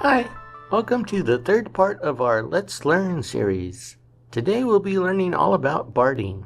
Hi, welcome to the third part of our Let's Learn series. Today we'll be learning all about barding.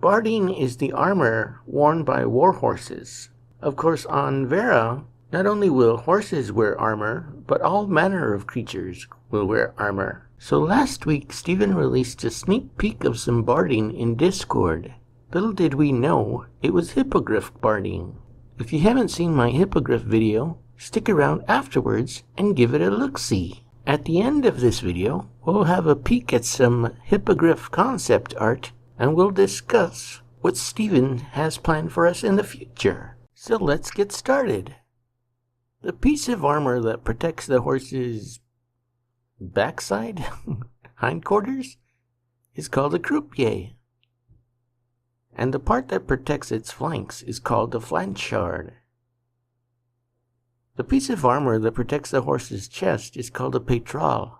Barding is the armor worn by warhorses. Of course, on Vera, not only will horses wear armor, but all manner of creatures will wear armor. So last week, Steven released a sneak peek of some barding in Discord. Little did we know, it was hippogriff barding. If you haven't seen my hippogriff video, stick around afterwards and give it a look-see. At the end of this video, we'll have a peek at some hippogriff concept art and we'll discuss what Steven has planned for us in the future. So let's get started. The piece of armor that protects the horse's backside, hindquarters, is called a croupier. And the part that protects its flanks is called the flanchard. The piece of armor that protects the horse's chest is called a pétrole.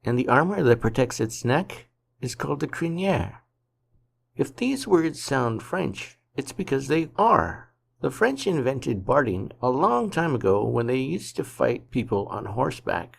And the armor that protects its neck is called a crinière. If these words sound French, it's because they are. The French invented barding a long time ago when they used to fight people on horseback.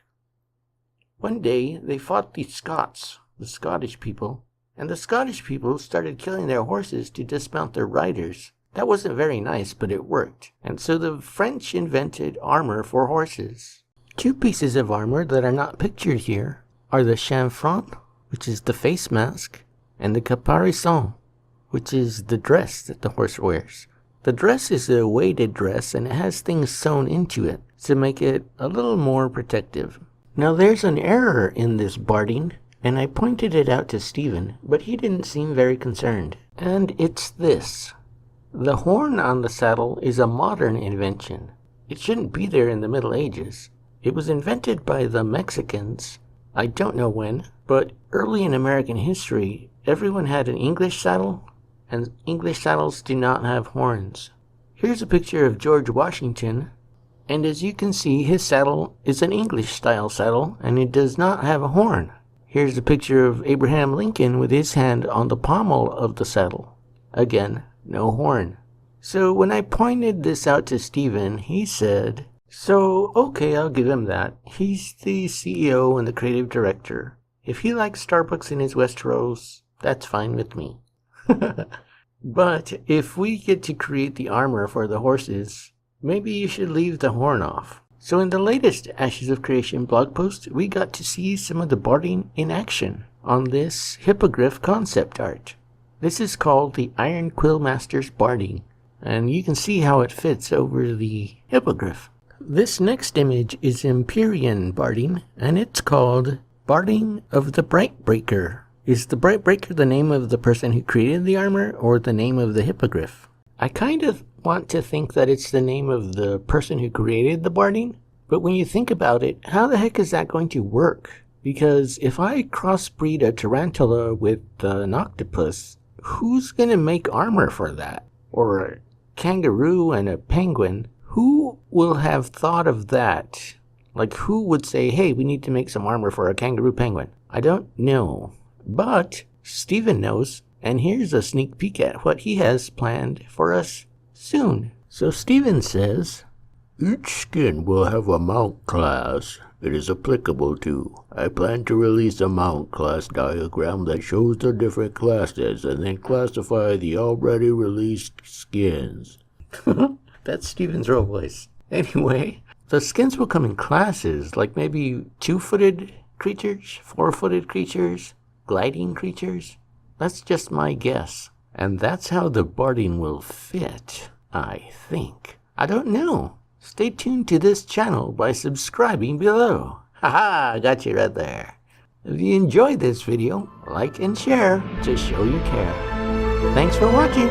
One day they fought the Scots, the Scottish people, and the Scottish people started killing their horses to dismount their riders. That wasn't very nice, but it worked. And so the French invented armor for horses. Two pieces of armor that are not pictured here are the chamfron, which is the face mask, and the caparison, which is the dress that the horse wears. The dress is a weighted dress and it has things sewn into it to make it a little more protective. Now there's an error in this barding, and I pointed it out to Steven, but he didn't seem very concerned. And it's this. The horn on the saddle is a modern invention. It shouldn't be there in the Middle Ages. It was invented by the Mexicans. I don't know when, but early in American history, everyone had an English saddle, and English saddles do not have horns. Here's a picture of George Washington, and as you can see, his saddle is an English-style saddle, and it does not have a horn. Here's a picture of Abraham Lincoln with his hand on the pommel of the saddle. Again, no horn. So when I pointed this out to Steven, he said, so okay, I'll give him that. He's the CEO and the creative director. If he likes Starbucks in his Westeros, that's fine with me. But if we get to create the armor for the horses, maybe you should leave the horn off. So in the latest Ashes of Creation blog post, we got to see some of the barding in action on this hippogriff concept art. This is called the Iron Quill Master's Barding, and you can see how it fits over the hippogriff. This next image is Imperium Barding, and it's called Barding of the Brightbreaker. Is the Brightbreaker the name of the person who created the armor, or the name of the hippogriff? I kind of want to think that it's the name of the person who created the barding, but when you think about it, how the heck is that going to work? Because if I crossbreed a tarantula with an octopus, who's going to make armor for that? Or a kangaroo and a penguin? Who will have thought of that? Like, who would say, hey, we need to make some armor for a kangaroo penguin? I don't know. But Steven knows, and here's a sneak peek at what he has planned for us soon. So Steven says, each skin will have a mount class it is applicable to. I plan to release a mount class diagram that shows the different classes and then classify the already released skins. That's Steven's real voice. Anyway, the skins will come in classes, like maybe 2-footed creatures, 4-footed creatures, gliding creatures. That's just my guess. And that's how the barding will fit, I think. I don't know. Stay tuned to this channel by subscribing below. Haha, got you right there. If you enjoyed this video, like and share to show you care. Thanks for watching.